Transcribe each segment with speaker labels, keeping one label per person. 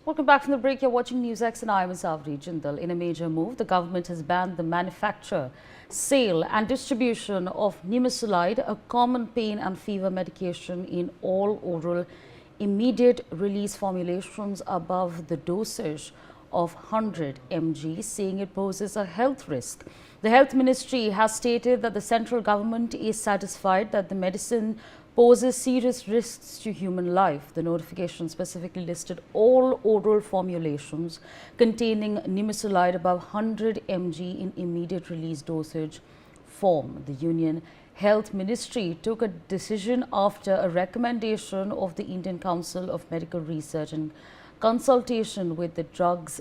Speaker 1: Welcome back from the break. You're watching NewsX and I am Savri Jindal. In a major move, the government has banned the manufacture, sale and distribution of Nimesulide, a common pain and fever medication in all oral immediate release formulations above the dosage of 100 mg, saying it poses a health risk. The Health Ministry has stated that the central government is satisfied that the medicine poses serious risks to human life. The notification specifically listed all oral formulations containing Nimesulide above 100 mg in immediate release dosage form. The Union Health Ministry took a decision after a recommendation of the Indian Council of Medical Research and consultation with the Drugs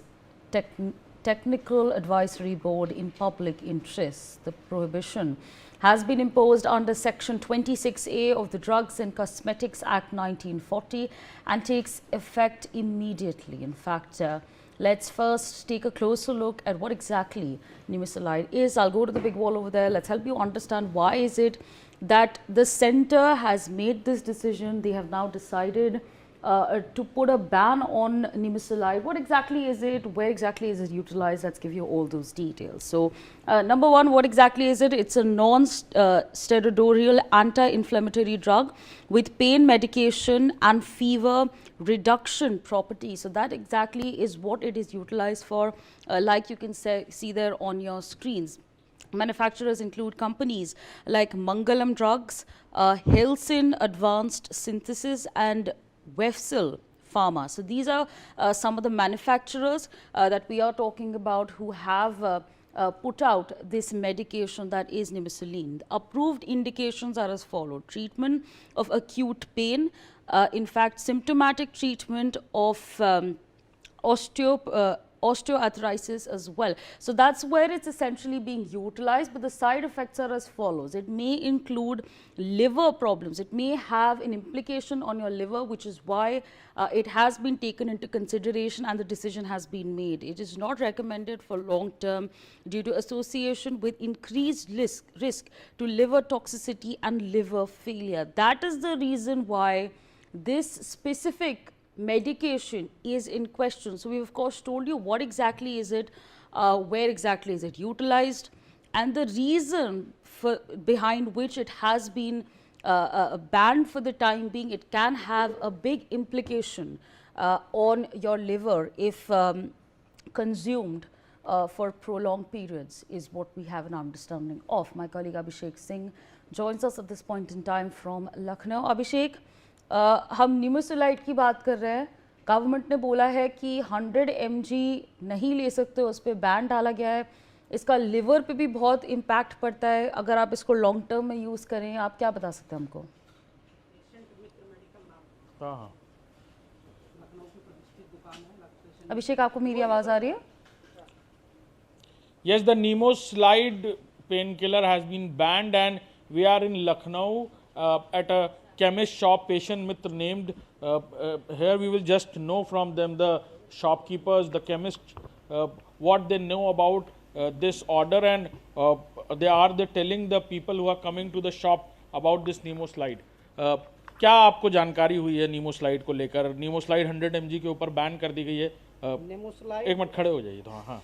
Speaker 1: Technical Advisory Board in public interest. The prohibition has been imposed under Section 26A of the Drugs and Cosmetics Act 1940 and takes effect immediately. In fact, let's first take a closer look at what exactly Nimesulide is. I'll go to the big wall over there. Let's help you understand why is it that the center has made this decision. They have now decided to put a ban on Nimesulide. What exactly is it? Where exactly is it utilized? Let's give you all those details. So, number one, what exactly is it? It's a non-steroidal anti-inflammatory drug with pain medication and fever reduction properties. So, that exactly is what it is utilized for, like you can see there on your screens. Manufacturers include companies like Mangalam Drugs, Helsinn Advanced Synthesis and Wefsil Pharma. So these are some of the manufacturers that we are talking about who have put out this medication that is Nimesulide. The approved indications are as follows: treatment of acute pain, in fact symptomatic treatment of osteoarthritis as well. So that's where it's essentially being utilized, but the side effects are as follows. It may include liver problems. It may have an implication on your liver, which is why it has been taken into consideration and the decision has been made. It is not recommended for long term due to association with increased risk to liver toxicity and liver failure. That is the reason why this specific medication is in question. So, we have of course told you what exactly is it, where exactly is it utilized, and the reason behind which it has been banned for the time being. It can have a big implication on your liver if consumed for prolonged periods, is what we have an understanding of. My colleague Abhishek Singh joins us at this point in time from Lucknow. Abhishek, हम nimesulide की बात कर रहे हैं. Government ने बोला है कि 100 mg नहीं ले सकते, उस पर बैन डाला गया है. इसका लिवर पे भी बहुत इम्पैक्ट पड़ता है अगर आप इसको लॉन्ग टर्म में यूज़ करें. आप क्या बता सकते हैं हमको? अभिषेक, आपको मेरी आवाज़ आ रही है?
Speaker 2: Yes, the Nimesulide painkiller has been banned, and we are in Lucknow at a chemist shop, Patient Mitra named. Here we will just know from them, the shopkeepers, the chemists, what they know about this order, and they telling the people who are coming to the shop about this Nimesulide. क्या आपको जानकारी हुई है Nimesulide को लेकर? Nimesulide 100 mg के ऊपर ban कर दी गई है. एक मिनट खड़े हो जाइए. तो हाँ,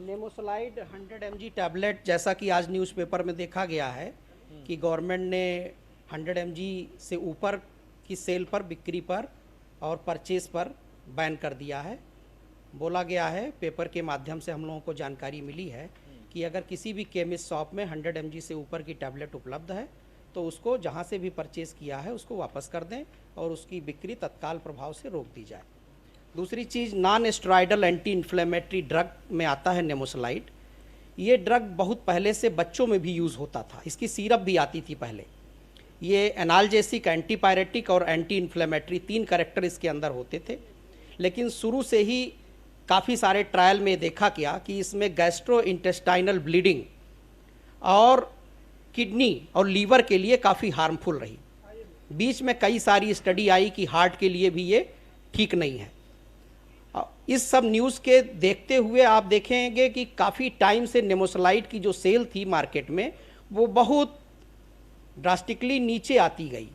Speaker 3: Nimesulide 100 mg टैबलेट, जैसा कि आज न्यूज़पेपर में देखा गया है कि गवर्नमेंट ने 100 mg से ऊपर की सेल पर, बिक्री पर और परचेज पर बैन कर दिया है. बोला गया है, पेपर के माध्यम से हम लोगों को जानकारी मिली है कि अगर किसी भी केमिस्ट शॉप में 100 mg से ऊपर की टैबलेट उपलब्ध है तो उसको जहां से भी परचेज किया है उसको वापस कर दें और उसकी बिक्री तत्काल प्रभाव से रोक दी जाए. दूसरी चीज़, non steroidal anti inflammatory drug में आता है Nimesulide. ये ड्रग बहुत पहले से बच्चों में भी यूज़ होता था. इसकी सिरप भी आती थी पहले. ये एनाल्जेसिक, एंटीपायरेटिक और एंटी इन्फ्लेमेटरी 3 कैरेक्टर इसके अंदर होते थे. लेकिन शुरू से ही काफ़ी सारे ट्रायल में देखा गया कि इसमें गैस्ट्रो इंटेस्टाइनल ब्लीडिंग और किडनी और लीवर के लिए काफ़ी हार्मफुल रही. बीच में कई सारी स्टडी आई कि हार्ट के लिए भी ये ठीक नहीं है. इस सब न्यूज़ के देखते हुए आप देखेंगे कि काफ़ी टाइम से Nimesulide की जो सेल थी मार्केट में वो बहुत ड्रास्टिकली नीचे आती गई.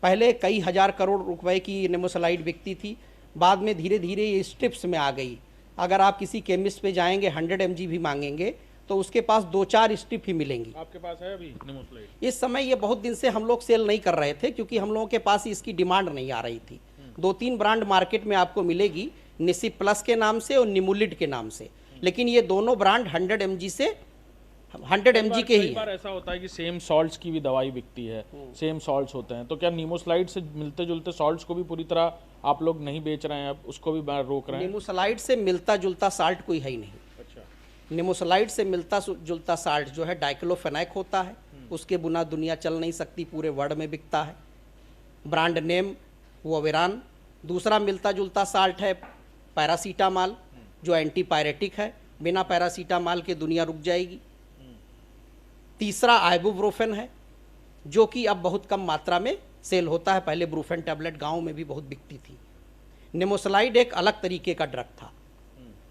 Speaker 3: पहले कई हज़ार करोड़ रुपए की Nimesulide बिकती थी, बाद में धीरे धीरे ये स्ट्रिप्स में आ गई। अगर आप किसी केमिस्ट पे जाएंगे 100 mg भी मांगेंगे तो उसके पास 2-4 स्ट्रिप ही मिलेंगी।
Speaker 2: आपके पास है अभी निमोसलाइड?
Speaker 3: इस समय ये बहुत दिन से हम लोग सेल नहीं कर रहे थे क्योंकि हम लोगों के पास इसकी डिमांड नहीं आ रही थी। 2-3 ब्रांड मार्केट में आपको मिलेगी, निसिप प्लस के नाम से और निमुलिड के नाम से, लेकिन ये दोनों ब्रांड 100 mg से 100 mg के ही
Speaker 2: कई बार ऐसा होता है कि सेम सॉल्ट्स की भी दवाई बिकती है, सेम सॉल्ट्स होते हैं, तो क्या निमोसलाइड से मिलते जुलते सॉल्ट्स को भी पूरी तरह आप लोग नहीं बेच रहे हैं, अब उसको भी रोक रहे हैं?
Speaker 3: निमोसलाइड से मिलता जुलता साल्ट कोई है ही नहीं।
Speaker 2: अच्छा।
Speaker 3: निमोसलाइड से मिलता जुलता साल्ट जो है डाइक्लोफेनाक होता है, उसके बिना दुनिया चल नहीं सकती, पूरे वर्ल्ड में बिकता है। Brand name Voveran. दूसरा मिलता जुलता साल्ट है पैरासीटामॉल, जो एंटीपायरेटिक है, बिना पैरासीटामॉल के दुनिया रुक जाएगी। तीसरा आइबुप्रोफेन है, जो कि अब बहुत कम मात्रा में सेल होता है, पहले ब्रूफेन टैबलेट गांव में भी बहुत बिकती थी। निमोसलाइड एक अलग तरीके का ड्रग था,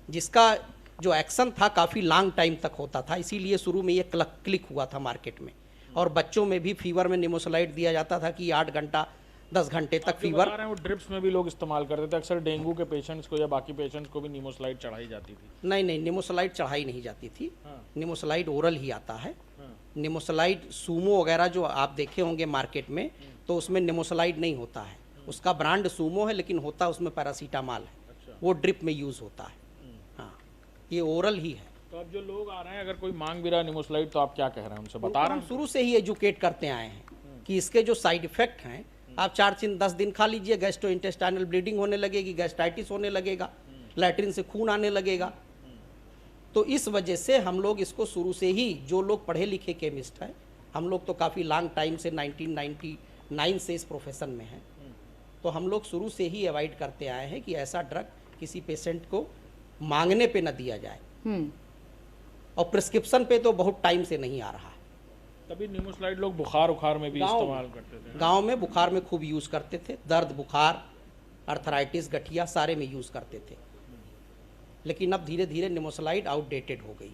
Speaker 3: जिसका जो एक्शन था काफ़ी लॉन्ग टाइम तक होता था, इसीलिए शुरू में ये क्लिक हुआ था मार्केट में। और बच्चों में भी फीवर में निमोसलाइड दिया जाता था कि 8 घंटा 10 घंटे तक फीवर।
Speaker 2: बता रहे हैं वो ड्रिप्स में भी लोग इस्तेमाल करते थे, अक्सर डेंगू के पेशेंट्स को या बाकी पेशेंट्स को भी निमोसलाइड चढ़ाई जाती थी।
Speaker 3: नहीं नहीं, निमोसलाइड चढ़ाई नहीं जाती थी।
Speaker 2: हाँ।
Speaker 3: निमोसलाइड ओरल ही आता है।
Speaker 2: हाँ।
Speaker 3: निमोसलाइड सूमो वगैरह जो आप देखे होंगे मार्केट में, तो उसमें निमोसलाइड नहीं होता है, उसका ब्रांड सूमो है, लेकिन होता उसमें पैरासीटामॉल है।
Speaker 2: अच्छा।
Speaker 3: वो ड्रिप में यूज़ होता है। हाँ, ये ओरल ही है।
Speaker 2: तो अब जो लोग आ रहे हैं, अगर कोई मांग भी रहा है निमोसलाइड, तो आप क्या कह रहे हैं उनसे? बता रहे
Speaker 3: हम
Speaker 2: हैं
Speaker 3: शुरू से ही एजुकेट करते आए हैं कि इसके जो साइड इफेक्ट हैं, आप 4-10 दिन खा लीजिए, गैस्ट्रोइंटेस्टाइनल ब्लीडिंग होने लगेगी, गैस्ट्राइटिस होने लगेगा, लैट्रिन से खून आने लगेगा। तो इस वजह से हम लोग इसको शुरू से ही, जो लोग पढ़े लिखे केमिस्ट हैं, हम लोग तो काफ़ी लॉन्ग टाइम से 1999 से इस प्रोफेशन में हैं, तो हम लोग शुरू से ही अवॉइड करते आए हैं कि ऐसा ड्रग किसी पेशेंट को मांगने पे न दिया जाए। और प्रिस्क्रिप्शन पे तो बहुत टाइम से नहीं आ रहा है।
Speaker 2: तभी निमोसलाइड लोग बुखार उखार में भी इस्तेमाल करते थे।
Speaker 3: गांव में बुखार में खूब यूज़ करते थे, दर्द बुखार, अर्थराइटिस, गठिया सारे में यूज़ करते थे। लेकिन अब धीरे धीरे निमोसलाइड आउटडेटेड हो गई।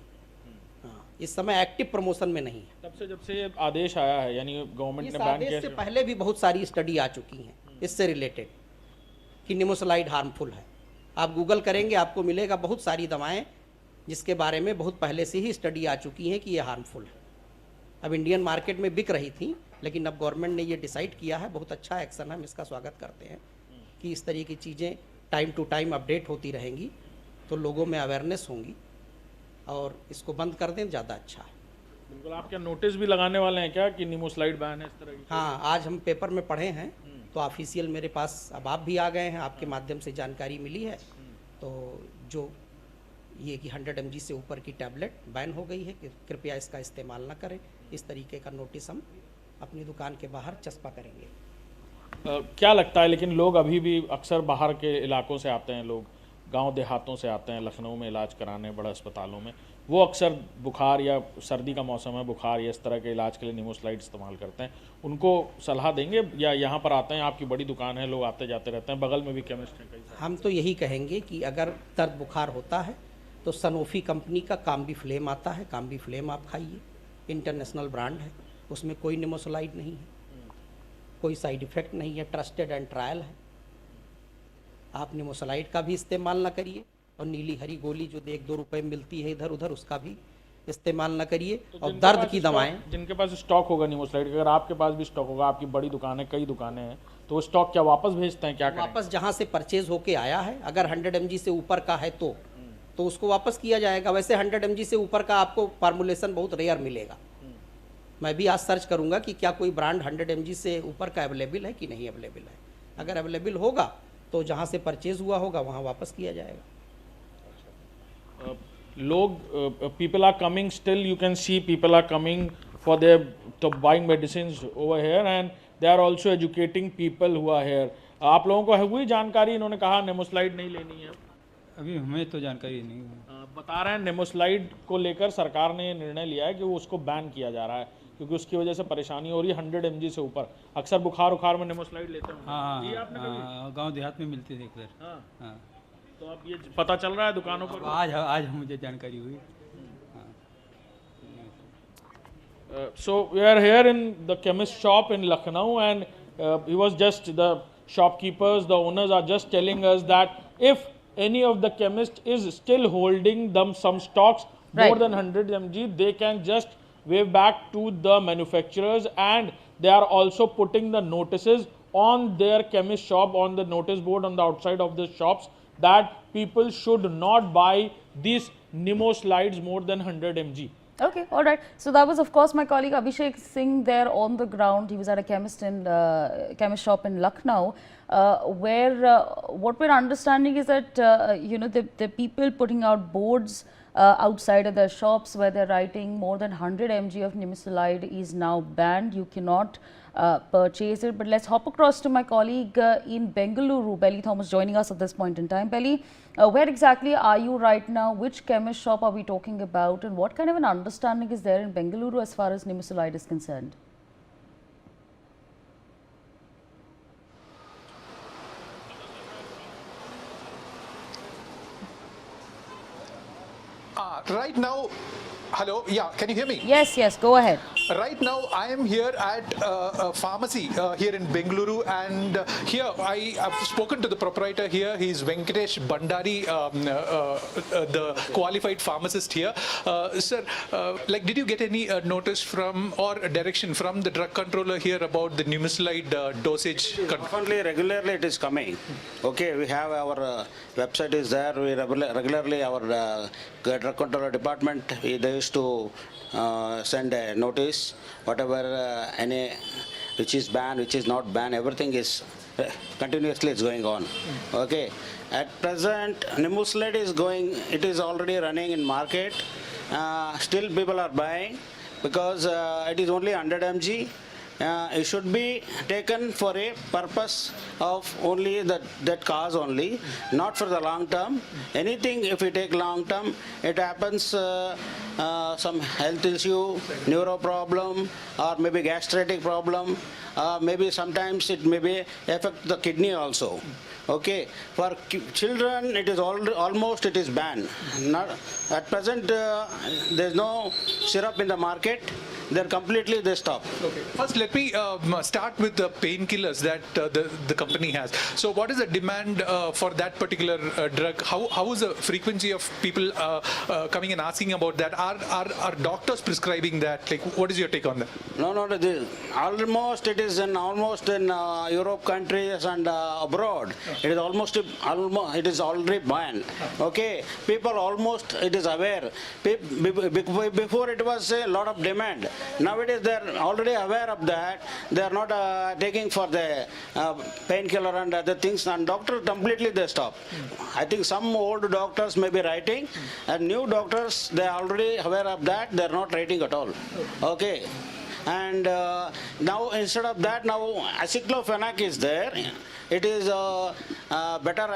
Speaker 3: हाँ, इस समय एक्टिव प्रमोशन में नहीं है।
Speaker 2: तब से जब से ये आदेश आया है, यानी गवर्नमेंट
Speaker 3: इस
Speaker 2: ने बैन
Speaker 3: आदेश
Speaker 2: किया
Speaker 3: से
Speaker 2: है।
Speaker 3: पहले भी बहुत सारी स्टडी आ चुकी हैं इससे रिलेटेड कि निमोसलाइड हार्मफुल है। आप गूगल करेंगे आपको मिलेगा बहुत सारी दवाएं जिसके बारे में बहुत पहले से ही स्टडी आ चुकी हैं कि ये हार्मफुल है। अब इंडियन मार्केट में बिक रही थी, लेकिन अब गवर्नमेंट ने ये डिसाइड किया है, बहुत अच्छा एक्शन है, हम इसका स्वागत करते हैं कि इस तरह की चीज़ें टाइम टू टाइम अपडेट होती रहेंगी, तो लोगों में अवेयरनेस होंगी, और इसको बंद कर दें ज़्यादा अच्छा है।
Speaker 2: बिल्कुल। आप क्या नोटिस भी लगाने वाले हैं क्या कि निमोसलाइड बैन है इस तरह की?
Speaker 3: हाँ, आज हम पेपर में पढ़े हैं, तो ऑफिशियल मेरे पास अब आप भी आ गए हैं, आपके माध्यम से जानकारी मिली है। तो जो ये कि 100 mg से ऊपर की टैबलेट बैन हो गई है, कि कृपया इसका इस्तेमाल ना करें, इस तरीके का नोटिस हम अपनी दुकान के बाहर चस्पा करेंगे।
Speaker 2: क्या लगता है, लेकिन लोग अभी भी अक्सर बाहर के इलाकों से आते हैं, लोग गांव देहातों से आते हैं लखनऊ में इलाज कराने बड़े अस्पतालों में, वो अक्सर बुखार या सर्दी का मौसम है, बुखार या इस तरह के इलाज के लिए निमोसलाइड इस्तेमाल करते हैं, उनको सलाह देंगे? या यहाँ पर आते हैं, आपकी बड़ी दुकान है, लोग आते जाते रहते हैं, बगल में भी केमिस्ट हैं कई सारे।
Speaker 3: हम तो यही कहेंगे कि अगर दर्द बुखार होता है तो सनोफी कंपनी का काम्बी फ्लेम आता है, काम्बी फ्लेम आप खाइए, इंटरनेशनल ब्रांड है, उसमें कोई निमोसलाइड नहीं है, कोई साइड इफ़ेक्ट नहीं है, ट्रस्टेड एंड ट्रायल है। आप निमोसलाइड का भी इस्तेमाल ना करिए, और नीली हरी गोली जो 1-2 रुपए में मिलती है इधर उधर, उसका भी इस्तेमाल ना करिए।
Speaker 2: तो
Speaker 3: और दर्द की दवाएं,
Speaker 2: जिनके पास स्टॉक होगा निमोसलाइड, अगर आपके पास भी स्टॉक होगा, आपकी बड़ी दुकान है, कई दुकानें हैं, तो वो स्टॉक क्या वापस भेजते हैं? क्या करें?
Speaker 3: वापस जहां से परचेज होके आया है, अगर 100 mg से ऊपर का है तो उसको वापस किया जाएगा। वैसे 100 mg से ऊपर का आपको फार्मूलेशन बहुत रेयर मिलेगा। मैं भी आज सर्च करूंगा कि क्या कोई ब्रांड 100 mg से ऊपर का अवेलेबल है कि नहीं अवेलेबल है। अगर अवेलेबल होगा तो जहां से परचेज हुआ होगा वहां वापस किया जाएगा।
Speaker 2: लोग people are coming still, you can see people are coming for their to buying medicines over here, and they are also educating people who are here. आप लोगों को है हुई जानकारी? इन्होंने कहा नेमोसलाइड नहीं लेनी है।
Speaker 4: अभी हमें तो जानकारी नहीं है।
Speaker 2: बता रहे हैं नेमोसलाइड को लेकर सरकार ने ये निर्णय लिया है कि वो उसको बैन किया जा रहा है, क्योंकि उसकी वजह से परेशानी हो रही है। 100 mg से ऊपर अक्सर बुखार उखार में नेमोसलाइड लेते हैं।
Speaker 4: हाँ
Speaker 2: ये आपने कभी?
Speaker 4: हाँ, गांव देहात में मिलते थे इधर।
Speaker 2: हाँ।
Speaker 4: हाँ,
Speaker 2: तो अब ये पता चल रहा है दुकानों पर?
Speaker 4: आज मुझे जानकारी हुई।
Speaker 2: So we are here in the chemist shop in Lucknow, and he was just the shopkeepers, the owners are just telling us that if any of the chemist is still holding them some stocks more
Speaker 1: Right.
Speaker 2: than 100 mg, they can just wave back to the manufacturers, and they are also putting the notices on their chemist shop, on the notice board on the outside of the shops, that people should not buy these Nimoslides more than 100 mg.
Speaker 1: Okay, all right. So that was, of course, my colleague Abhishek Singh there on the ground. He was at a chemist shop in Lucknow, where what we're understanding is that you know, the people putting out boards outside of their shops where they're writing more than 100 mg of Nimesulide is now banned. You cannot purchase it. But let's hop across to my colleague in Bengaluru, Belly Thomas, joining us at this point in time. Belly, where exactly are you right now? Which chemist shop are we talking about? And what kind of an understanding is there in Bengaluru as far as Nimesulide is concerned?
Speaker 5: Right now, hello, yeah, can you hear me?
Speaker 1: Yes, yes, go ahead.
Speaker 5: Right now, I am here at a pharmacy here in Bengaluru, and here I have spoken to the proprietor here. He's Venkatesh Bandari, the qualified pharmacist here. Sir, like, did you get any notice from or direction from the drug controller here about the Nimesulide dosage?
Speaker 6: Oftenly, regularly it is coming. Okay, we have our website is there. We regularly our drug controller department they used to send a notice, whatever any which is banned, which is not banned, everything is continuously it's going on. Okay, at present Nimesulide is going, it is already running in market. Still people are buying because it is only 100 mg. It should be taken for a purpose of only that cause only, not for the long term. Anything if we take long term, it happens some health issue, neuro problem, or maybe gastritic problem, maybe sometimes it may be affect the kidney also. Okay, for children it is almost it is banned. Not, at present there is no syrup in the market. They're completely they stop.
Speaker 5: Okay. First, let me start with the painkillers that the company has. So, what is the demand for that particular drug? How is the frequency of people coming and asking about that? Are doctors prescribing that? Like, what is your take on that?
Speaker 6: No, almost it is in Europe countries and abroad. It is almost it is already banned. Okay, people almost it is aware. Before it was a lot of demand. Nowadays they are already aware of that. They are not taking for the painkiller and other things, and doctors completely they stop. I think some old doctors may be writing, and new doctors they are already aware of that. They are not writing at all. Okay. And now instead of that, now aceclofenac is there. It is better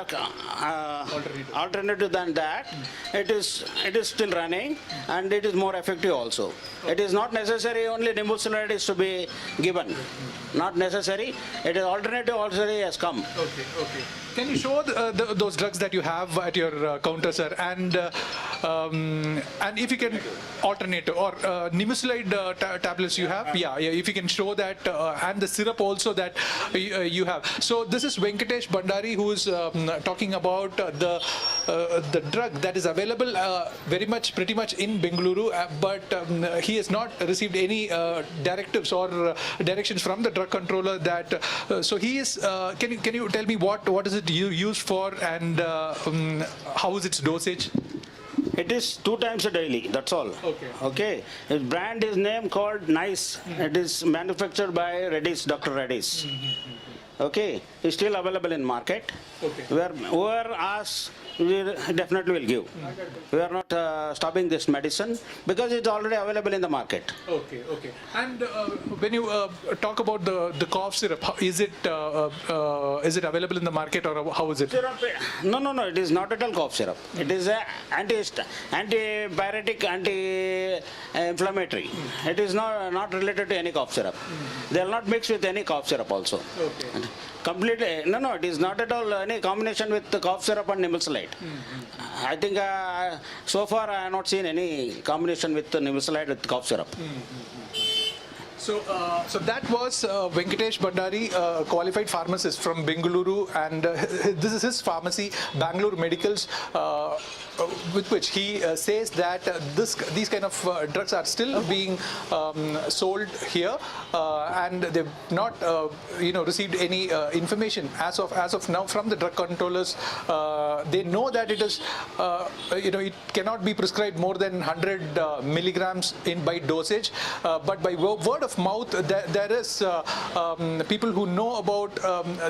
Speaker 6: alternative than that. It is still running, and it is more effective also. It is not necessary only Nimesulide is to be given. Not necessary. It is alternative also has come.
Speaker 5: Okay. Can you show those drugs that you have at your counter, sir? And if you can alternate or Nimesulide tablets you have, yeah. If you can show that and the syrup also that you have. So this is Venkatesh Bandari who is talking about the drug that is available pretty much in Bengaluru, but he has not received any directives or directions from the drug controller that. So he is. Can you tell me what is it you used for, and how is its dosage?
Speaker 6: It is 2 times a daily, that's all. Okay. Its brand is name called Nice. It is manufactured by Reddy's, Dr. Reddy's. Okay. It's still available in market.
Speaker 5: Okay.
Speaker 6: Whoever asks, we definitely will give. We are not stopping this medicine because it's already available in the market.
Speaker 5: Okay. And when you talk about the cough syrup, is it available in the market, or how is it?
Speaker 6: Syrup, no, it is not at all cough syrup. It is a antibiotic, anti-inflammatory. It is not related to any cough syrup. They will not mix with any cough syrup also.
Speaker 5: Okay.
Speaker 6: Completely, no, it is not at all any combination with the cough syrup and Nimesulide. I think so far I have not seen any combination with the Nimesulide with cough syrup.
Speaker 5: So that was Venkatesh Bhandari, qualified pharmacist from Bengaluru, and this is his pharmacy, Bangalore Medicals, with which he says that these kind of drugs are still being sold here, and they've not, received any information as of now from the drug controllers. They know that it is, it cannot be prescribed more than 100 milligrams by dosage, but by word of mouth, there is people who know about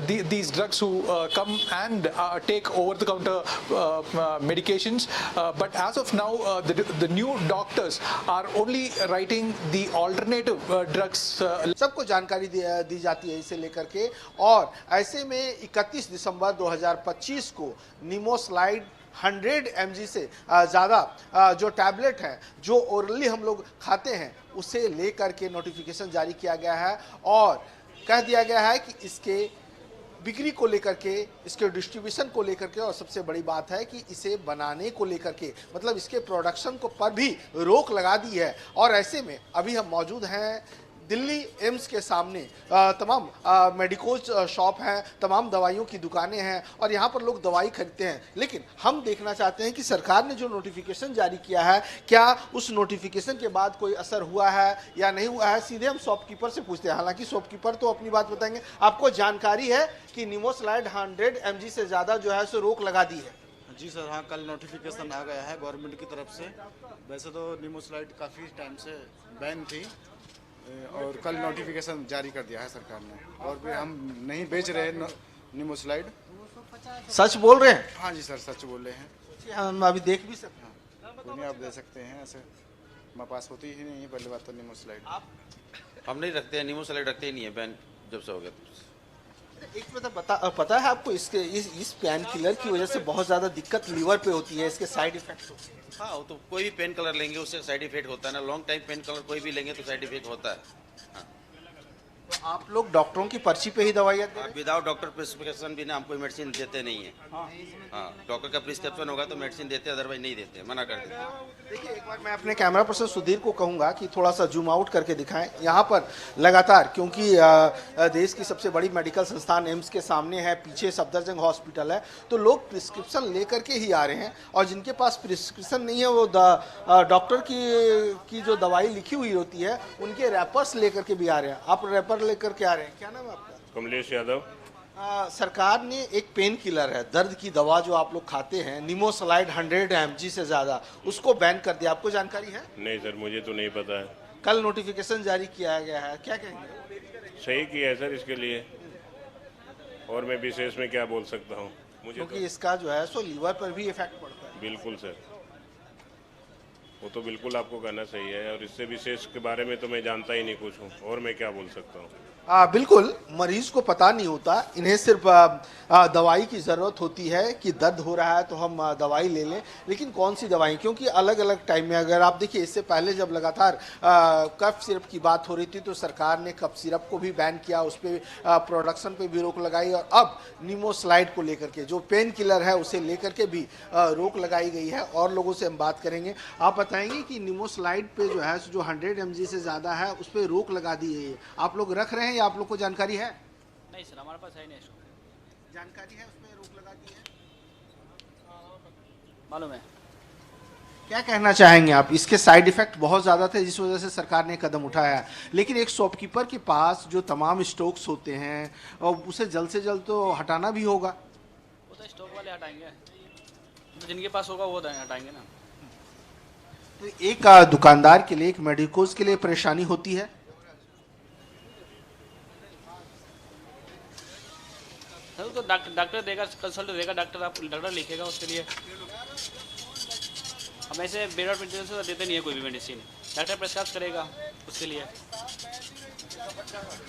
Speaker 5: these drugs who come and take over-the-counter medications. But as of now, the new doctors are only writing the alternative drugs.
Speaker 7: सबको जानकारी दी जाती है इसे लेकर के, और ऐसे में 31 दिसंबर 2025 को निमोस्लाइड 100 mg से ज़्यादा जो टैबलेट है जो ओरली हम लोग खाते हैं उसे लेकर के नोटिफिकेशन जारी किया गया है, और कह दिया गया है कि इसके बिक्री को लेकर के, इसके डिस्ट्रीब्यूशन को लेकर के, और सबसे बड़ी बात है कि इसे बनाने को लेकर के, मतलब इसके प्रोडक्शन को पर भी रोक लगा दी है। और ऐसे में अभी हम मौजूद हैं दिल्ली एम्स के सामने, तमाम मेडिकल शॉप हैं, तमाम दवाइयों की दुकानें हैं, और यहाँ पर लोग दवाई खरीदते हैं। लेकिन हम देखना चाहते हैं कि सरकार ने जो नोटिफिकेशन जारी किया है, क्या उस नोटिफिकेशन के बाद कोई असर हुआ है या नहीं हुआ है। सीधे हम शॉपकीपर से पूछते हैं, हालांकि शॉपकीपर तो अपनी बात बताएंगे। आपको जानकारी है कि निमोस्लाइड 100 mg से ज़्यादा जो है सो रोक लगा दी है?
Speaker 8: जी सर, हाँ, कल नोटिफिकेशन आ गया है गवर्नमेंट की तरफ से। वैसे तो निमोस्लाइड काफ़ी टाइम से बैन थी, और कल नोटिफिकेशन जारी कर दिया है सरकार ने, और भी हम नहीं बेच रहे निमोस्लाइड।
Speaker 7: सच बोल रहे हैं?
Speaker 8: हाँ जी सर, सच बोल रहे हैं।
Speaker 7: हम अभी देख भी सकते हैं?
Speaker 8: कोई नहीं, आप दे सकते हैं। ऐसे हमारे पास होती ही नहीं है पहली बात तो निमोस्लाइड।
Speaker 9: हम नहीं रखते हैं, निमोस्लाइड रखते ही नहीं है, बैन जब से हो गया तब से।
Speaker 7: एक पता है आपको, इसके इस पेन किलर की वजह से बहुत ज़्यादा दिक्कत लीवर पे होती है, इसके साइड इफेक्ट्स होते हैं।
Speaker 9: हाँ, वो तो कोई भी पेन कलर लेंगे उससे साइड इफेक्ट होता है ना, लॉन्ग टाइम पेन कलर कोई भी लेंगे तो साइड इफेक्ट होता है। हाँ।
Speaker 7: तो आप लोग डॉक्टरों की पर्ची पे ही दवाइयाँ देते हैं?
Speaker 9: विदाउट डॉक्टर प्रिस्क्रिप्शन बिना हम कोई मेडिसिन देते नहीं है। हाँ, डॉक्टर का प्रिस्क्रिप्शन होगा तो मेडिसिन देते हैं, अदरवाइज नहीं देते, मना कर देते हैं।
Speaker 7: देखिए, एक बार मैं अपने कैमरा पर्सन सुधीर को कहूंगा कि थोड़ा सा जूम आउट करके दिखाएं। यहाँ पर लगातार, क्योंकि देश की सबसे बड़ी मेडिकल संस्थान एम्स के सामने है, पीछे सफदरजंग हॉस्पिटल है, तो लोग प्रिस्क्रिप्शन लेकर के ही आ रहे हैं, और जिनके पास प्रिस्क्रिप्शन नहीं है वो डॉक्टर की जो दवाई लिखी हुई होती है उनके रैपर्स लेकर के भी आ रहे हैं। आप रैपर लेकर के आ रहे हैं, क्या नाम है आपका?
Speaker 10: कमलेश यादव।
Speaker 7: सरकार ने एक पेन किलर है, दर्द की दवा जो आप लोग खाते हैं, निमोस्लाइड 100 mg से ज़्यादा, उसको बैन कर दिया। आपको जानकारी है?
Speaker 10: नहीं सर, मुझे तो नहीं पता है।
Speaker 7: कल नोटिफिकेशन जारी किया गया है, क्या कहेंगे?
Speaker 10: सही किया है सर इसके लिए, और मैं विशेष में क्या बोल सकता हूँ, मुझे
Speaker 7: क्योंकि
Speaker 10: तो
Speaker 7: इसका जो है सो लीवर पर भी इफेक्ट पड़ता है।
Speaker 10: बिल्कुल सर, वो तो बिल्कुल आपको कहना सही है, और इससे विशेष के बारे में तो मैं जानता ही नहीं कुछ हूँ, और मैं क्या बोल सकता हूँ।
Speaker 7: बिल्कुल, मरीज को पता नहीं होता, इन्हें सिर्फ दवाई की ज़रूरत होती है कि दर्द हो रहा है तो हम दवाई ले लें, लेकिन कौन सी दवाई, क्योंकि अलग अलग टाइम में, अगर आप देखिए इससे पहले जब लगातार कफ सिरप की बात हो रही थी तो सरकार ने कफ सिरप को भी बैन किया, उस पर प्रोडक्शन पे भी रोक लगाई, और अब निमोस्लाइड को लेकर के जो पेन किलर है उसे लेकर के भी रोक लगाई गई है। और लोगों से हम बात करेंगे। आप बताएंगे कि निमोस्लाइड पे जो है जो 100 mg से ज़्यादा है उस पर रोक लगा दी है, आप लोग रख रहे हैं या आप लोग को जानकारी है?
Speaker 11: नहीं सर, हमारे पास है नहीं,
Speaker 7: जानकारी है उसमें रोक लगा दी है,
Speaker 11: मालूम है।
Speaker 7: क्या कहना चाहेंगे आप? इसके साइड इफेक्ट बहुत ज़्यादा थे जिस वजह से सरकार ने कदम उठाया है, लेकिन एक शॉपकीपर के पास जो तमाम स्टॉक्स होते हैं और उसे जल्द से जल्द तो हटाना भी होगा।
Speaker 11: वो तो स्टॉक वाले हटाएंगे, तो जिनके पास होगा वो हटाएंगे ना।
Speaker 7: तो एक दुकानदार के लिए, एक मेडिकोज के लिए परेशानी होती है।
Speaker 11: तो डॉक्टर देगा, कंसल्ट देगा डॉक्टर, आप डॉक्टर लिखेगा उसके लिए। हम ऐसे विदाउट मेडिसिन से देते नहीं है कोई भी मेडिसिन, डॉक्टर प्रेस्क्राइब करेगा उसके लिए।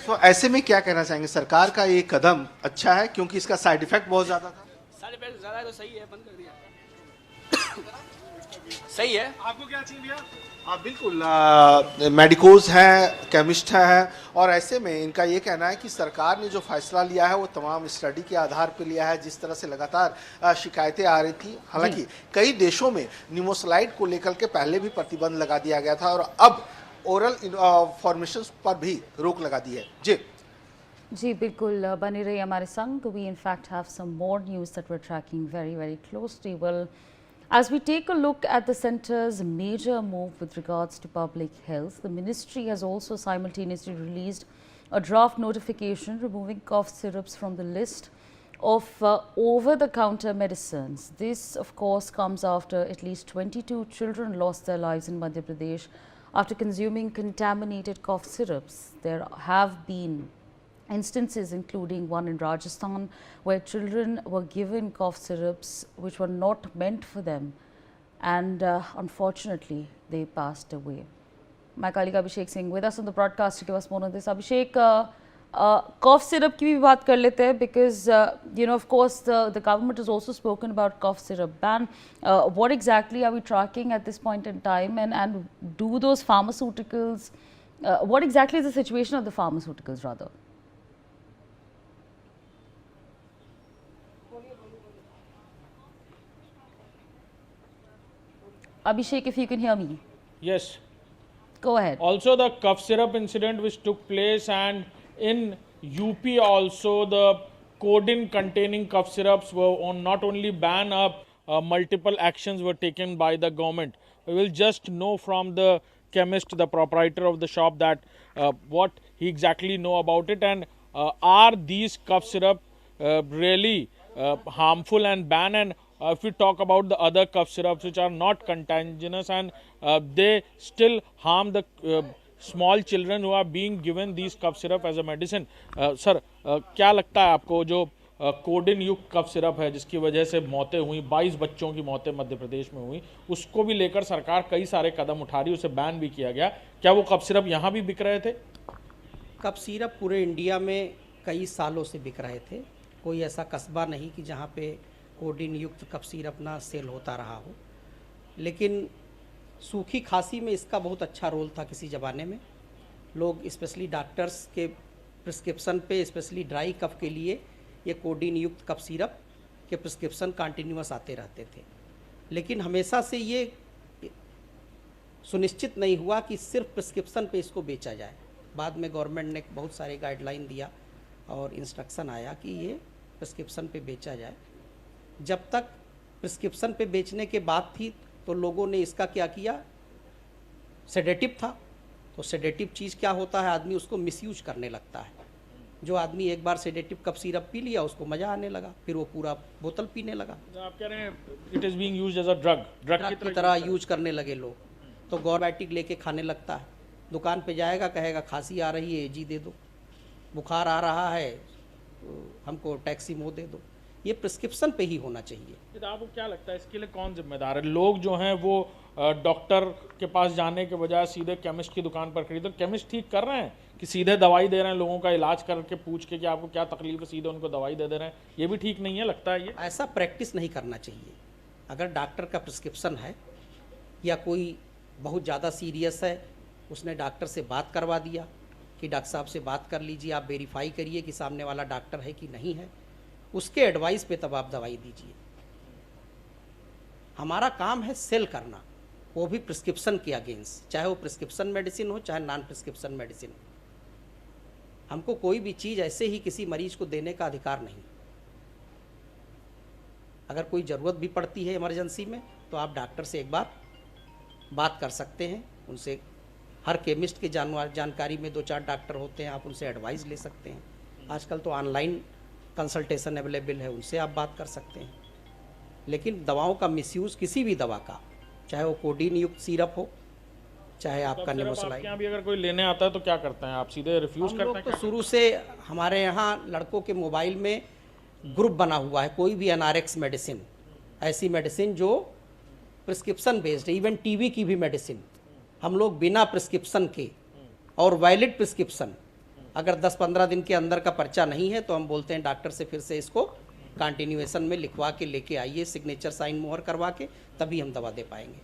Speaker 7: तो ऐसे में क्या कहना चाहेंगे? सरकार का ये कदम अच्छा है क्योंकि इसका साइड इफेक्ट बहुत ज़्यादा था।
Speaker 11: साइड इफेक्ट ज़्यादा है तो सही है, बंद कर दिया सही है।
Speaker 7: आपको क्या चाहिए भैया? बिल्कुल, मेडिकोज हैं, केमिस्ट हैं, और ऐसे में इनका ये कहना है कि सरकार ने जो फैसला लिया है वो तमाम स्टडी के आधार पर लिया है। जिस तरह से लगातार शिकायतें आ रही थी, हालांकि कई देशों में निमोस्लाइड को लेकर के पहले भी प्रतिबंध लगा दिया गया था, और अब ओरल फॉर्मेशन पर भी रोक लगा दी है। जी
Speaker 1: जी बिल्कुल बने रहिए हमारे संग. We in fact have some more news that we're tracking very closely. Well, as we take a look at the centre's major move with regards to public health, the ministry has also simultaneously released a draft notification removing cough syrups from the list of over-the-counter medicines. This, of course, comes after at least 22 children lost their lives in Madhya Pradesh after consuming contaminated cough syrups. There have been instances, including one in Rajasthan, where children were given cough syrups which were not meant for them, and unfortunately they passed away. My colleague Abhishek Singh with us on the broadcast to give us more on this. Abhishek, cough syrup की भी बात कर लेते हैं, because you know, of course the government has also spoken about cough syrup ban. What exactly are we tracking at this point in time, and do those pharmaceuticals, what exactly is the situation of the pharmaceuticals rather? Abhishek, if you can hear me.
Speaker 2: Yes.
Speaker 1: Go ahead.
Speaker 2: Also, the cough syrup incident which took place, and in UP also the codeine containing cough syrups were not only banned, multiple actions were taken by the government. We will just know from the chemist, the proprietor of the shop, that what he exactly know about it, and are these cough syrup really harmful and banned. And if we talk about the other cough syrups which are not contagious, and they still harm the small children who are being given these cough syrup as a medicine. Sir, क्या लगता है आपको जो coding युक्त cough syrup है जिसकी वजह से मौतें हुई, 22 बच्चों की मौतें मध्य प्रदेश में हुई, उसको भी लेकर सरकार कई सारे कदम उठा रही, उसे बैन भी किया गया, क्या वो कफ सिरप यहाँ भी बिक रहे थे?
Speaker 3: कफ सिरप पूरे इंडिया में कई सालों से बिक रहे थे. कोई ऐसा कस्बा नहीं कि जहाँ पे कोडिन युक्त कफ सिरप ना सेल होता रहा हो. लेकिन सूखी खांसी में इसका बहुत अच्छा रोल था किसी ज़माने में. लोग स्पेशली डॉक्टर्स के प्रिस्क्रिप्शन पे स्पेशली ड्राई कफ के लिए ये कोडिन युक्त कफ सिरप के प्रिस्क्रिप्शन कंटिन्यूअस आते रहते थे. लेकिन हमेशा से ये सुनिश्चित नहीं हुआ कि सिर्फ प्रिस्क्रिप्शन पे इसको बेचा जाए. बाद में गवर्नमेंट ने बहुत सारे गाइडलाइन दिया और इंस्ट्रक्शन आया कि ये प्रिस्क्रिप्शन पे बेचा जाए. जब तक प्रिस्क्रिप्शन पे बेचने के बाद थी तो लोगों ने इसका क्या किया, सेडेटिव था तो सेडेटिव चीज़ क्या होता है, आदमी उसको मिसयूज करने लगता है. जो आदमी एक बार सेडेटिव कफ सिरप पी लिया उसको मज़ा आने लगा, फिर वो पूरा बोतल पीने लगा.
Speaker 2: आप कह रहे हैं it is being used as a drug
Speaker 3: की तरह यूज करने लगे लोग. तो गवर्नमेंटिक लेके खाने लगता है. दुकान पे जाएगा, कहेगा खांसी आ रही है जी दे दो, बुखार आ रहा है हमको टैक्सीमो दे दो. ये प्रिस्क्रिप्शन पे ही होना चाहिए.
Speaker 2: तो आपको क्या लगता है इसके लिए कौन जिम्मेदार है? लोग जो हैं वो डॉक्टर के पास जाने के बजाय सीधे केमिस्ट की दुकान पर खरीदो. केमिस्ट ठीक कर रहे हैं कि सीधे दवाई दे रहे हैं, लोगों का इलाज करके पूछ के कि आपको क्या तकलीफ है सीधे उनको दवाई दे रहे हैं, ये भी ठीक नहीं है लगता है. ये
Speaker 3: ऐसा प्रैक्टिस नहीं करना चाहिए. अगर डॉक्टर का प्रिस्क्रिप्शन है या कोई बहुत ज़्यादा सीरियस है, उसने डॉक्टर से बात करवा दिया कि डॉक्टर साहब से बात कर लीजिए, आप वेरीफाई करिए कि सामने वाला डॉक्टर है कि नहीं है, उसके एडवाइस पे तब आप दवाई दीजिए. हमारा काम है सेल करना, वो भी प्रिस्क्रिप्शन के अगेंस्ट, चाहे वो प्रिस्क्रिप्शन मेडिसिन हो चाहे नॉन प्रिस्क्रिप्शन मेडिसिन हो. हमको कोई भी चीज़ ऐसे ही किसी मरीज को देने का अधिकार नहीं. अगर कोई ज़रूरत भी पड़ती है इमरजेंसी में तो आप डॉक्टर से एक बार बात कर सकते हैं. उनसे हर केमिस्ट के जानकारी में 2-4 डॉक्टर होते हैं, आप उनसे एडवाइस ले सकते हैं. आजकल तो ऑनलाइन कंसल्टेशन अवेलेबल है, उनसे आप बात कर सकते हैं. लेकिन दवाओं का मिसयूज़, किसी भी दवा का, चाहे वो कोडिन युक्त सिरप हो चाहे आपका निमोसलाइड.
Speaker 2: भी अगर कोई लेने आता है तो क्या करते हैं आप? सीधे रिफ्यूज़ करते हैं?
Speaker 3: तो शुरू से हमारे यहाँ लड़कों के मोबाइल में ग्रुप बना हुआ है. कोई भी एनआरएक्स मेडिसिन, ऐसी मेडिसिन जो प्रिस्क्रिप्शन बेस्ड है, इवन टीबी की भी मेडिसिन हम लोग बिना प्रिस्क्रिप्शन के और वैलिड प्रिस्क्रिप्शन, अगर 10-15 दिन के अंदर का पर्चा नहीं है तो हम बोलते हैं डॉक्टर से फिर से इसको कंटिन्यूएशन में लिखवा के लेके आइए, सिग्नेचर साइन मोहर करवा के, तभी हम दवा दे पाएंगे.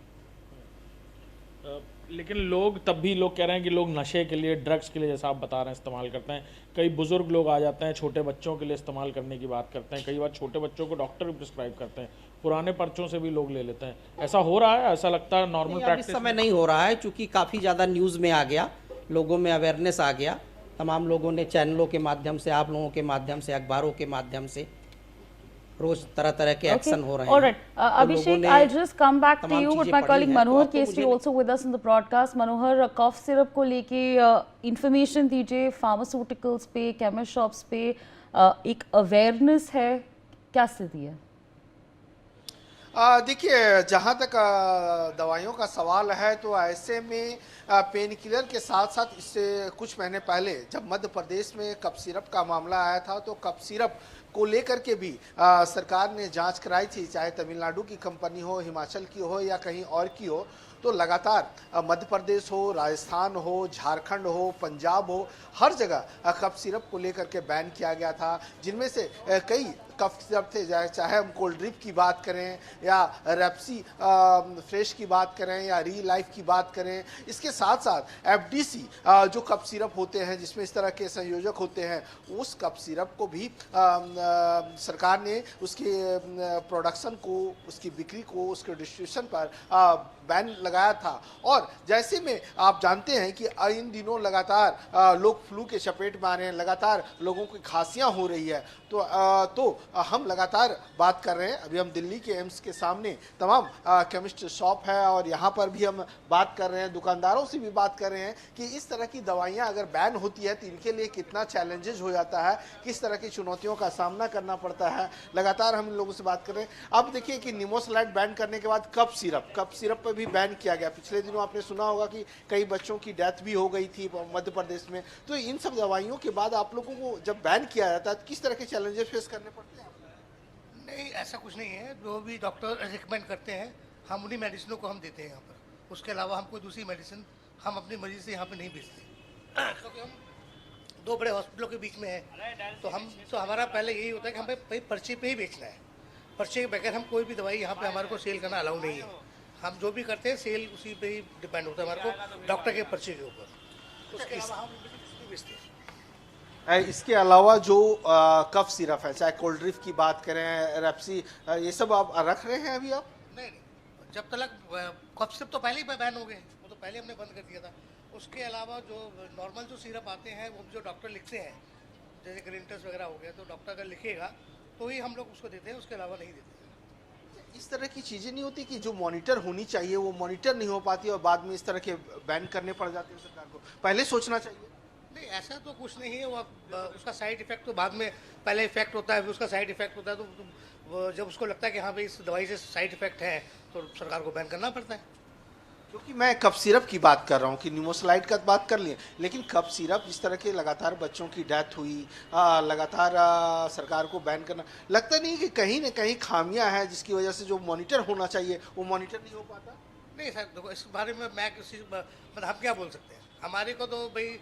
Speaker 2: लेकिन लोग तब भी लोग कह रहे हैं कि लोग नशे के लिए, ड्रग्स के लिए, जैसा आप बता रहे हैं, इस्तेमाल करते हैं। कई बुजुर्ग लोग आ जाते हैं, छोटे बच्चों के लिए इस्तेमाल करने की बात करते हैं। कई बार छोटे बच्चों को डॉक्टर भी प्रिस्क्राइब करते हैं, पुराने पर्चों से भी लोग ले लेते हैं। ऐसा हो रहा है? ऐसा लगता है नॉर्मल
Speaker 3: नहीं,
Speaker 2: प्रैक्टिस
Speaker 3: इस समय नहीं हो रहा है, क्योंकि काफ़ी ज़्यादा न्यूज़ में आ गया, लोगों में अवेयरनेस आ गया। तमाम लोगों ने चैनलों के माध्यम से, आप लोगों के माध्यम से, अखबारों के माध्यम से रोज तरह तरह के एक्शन हो रहे हैं।
Speaker 1: All right.
Speaker 3: तो लोगों
Speaker 1: Abhishek,
Speaker 3: ने
Speaker 1: I'll just come back to
Speaker 3: तमाम
Speaker 1: you, but
Speaker 3: चीजें
Speaker 1: my
Speaker 3: पढ़ी
Speaker 1: colleague
Speaker 3: हैं, तो
Speaker 1: Manohar
Speaker 3: आपको
Speaker 1: Keshri
Speaker 3: मुझे-
Speaker 1: also with us in the broadcast. Manohar, cough syrup को लेके इंफॉर्मेशन दीजिए, फार्मास्यूटिकल्स पे, केमिस्ट शॉप्स पे एक अवेयरनेस है, क्या स्थिति है?
Speaker 7: देखिए, जहाँ तक दवाइयों का सवाल है, तो ऐसे में पेन किलर के साथ साथ इससे कुछ महीने पहले जब मध्य प्रदेश में कफ सिरप का मामला आया था, तो कफ सिरप को लेकर के भी सरकार ने जांच कराई थी, चाहे तमिलनाडु की कंपनी हो, हिमाचल की हो या कहीं और की हो। तो लगातार मध्य प्रदेश हो, राजस्थान हो, झारखंड हो, पंजाब हो, हर जगह कफ सिरप को लेकर के बैन किया गया था, जिनमें से कई कफ सिरप थे, चाहे हम कोल्ड ड्रिप की बात करें या रेप्सी फ्रेश की बात करें या री लाइफ की बात करें। इसके साथ साथ एफडीसी जो कफ सिरप होते हैं, जिसमें इस तरह के संयोजक होते हैं, उस कफ सिरप को भी सरकार ने उसके प्रोडक्शन को, उसकी बिक्री को, उसके डिस्ट्रीब्यूशन पर बैन लगाया था। और जैसे में आप जानते हैं कि इन दिनों लगातार लोग फ्लू के चपेट में आ रहे हैं, लगातार लोगों की खांसियां हो रही है, तो हम लगातार बात कर रहे हैं। अभी हम दिल्ली के एम्स के सामने तमाम केमिस्ट शॉप है, और यहाँ पर भी हम बात कर रहे हैं, दुकानदारों से भी बात कर रहे हैं कि इस तरह की दवाइयाँ अगर बैन होती है तो इनके लिए कितना चैलेंजेस हो जाता है, किस तरह की चुनौतियों का सामना करना पड़ता है। लगातार हम इन लोगों से बात कर रहे हैं। अब देखिए कि निमोसलाइड बैन करने के बाद कफ सिरप पर भी बैन किया गया। पिछले दिनों आपने सुना होगा कि कई बच्चों की डेथ भी हो गई थी मध्य प्रदेश में। तो इन सब दवाइयों के बाद आप लोगों को जब बैन किया जाता है, किस तरह के चैलेंजेस फेस करने पड़ते हैं?
Speaker 12: नहीं, ऐसा कुछ नहीं है। जो भी डॉक्टर रिकमेंड करते हैं, हम उन्हीं मेडिसिनों को हम देते हैं यहाँ पर। उसके अलावा हम कोई दूसरी मेडिसिन हम अपनी मर्जी से यहाँ पे नहीं बेचते, क्योंकि हम दो बड़े हॉस्पिटलों के बीच में है। तो हमारा पहले यही होता है कि हमें भाई पर्चे पे ही बेचना है। पर्चे के बगैर हम कोई भी दवाई यहाँ पे हमारे को सेल करना अलाउ नहीं है। हम जो भी करते हैं सेल उसी पे ही डिपेंड होता है हमारे को, डॉक्टर के पर्चे के ऊपर। उसके अलावा हम नहीं बेचते हैं।
Speaker 7: इसके अलावा जो कफ सिरप है, चाहे कोल्ड ड्रिप की बात करें, रेप्सी, ये सब आप रख रहे हैं अभी? आप
Speaker 12: नहीं, जब तक कफ सिरप तो पहले ही बैन हो गए, वो तो पहले हमने बंद कर दिया था। उसके अलावा जो नॉर्मल जो सिरप आते हैं, वो जो डॉक्टर लिखते हैं, जैसे ग्रिंटस वगैरह हो गया, तो डॉक्टर अगर लिखेगा तो ही हम लोग उसको देते हैं, उसके अलावा नहीं देते।
Speaker 7: इस तरह की चीज़ें नहीं होती कि जो मॉनिटर होनी चाहिए वो मॉनिटर नहीं हो पाती और बाद में इस तरह के बैन करने पड़ जाते हैं सरकार को? पहले सोचना चाहिए।
Speaker 12: नहीं, ऐसा तो कुछ नहीं है। वो उसका साइड इफेक्ट तो बाद में, पहले इफेक्ट होता है, फिर उसका साइड इफेक्ट होता है। तो जब उसको लगता है कि हाँ भाई इस दवाई से साइड इफेक्ट है, तो सरकार को बैन करना पड़ता है।
Speaker 7: क्योंकि मैं कफ सिरप की बात कर रहा हूँ कि निमोसलाइड का बात कर लिए, लेकिन कफ सिरप जिस तरह के लगातार बच्चों की डेथ हुई, लगातार सरकार को बैन करना, लगता नहीं कि कहीं न कहीं खामियां हैं जिसकी वजह से जो मॉनिटर होना चाहिए वो मॉनिटर नहीं हो पाता?
Speaker 12: नहीं सर, देखो इस बारे में मैं किसी मतलब हम क्या बोल सकते हैं। हमारे को तो भाई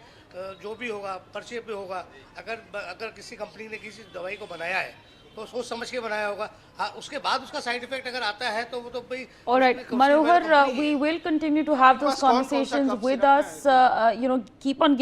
Speaker 12: जो भी होगा पर्चे पे होगा। अगर किसी कंपनी ने किसी दवाई को बनाया है तो सोच समझ के बनाया होगा। हाँ, उसके बाद उसका साइड इफेक्ट अगर आता है तो वो तो भाई।
Speaker 1: All right, Manohar, we will continue to have those conversations with us. Keep on giving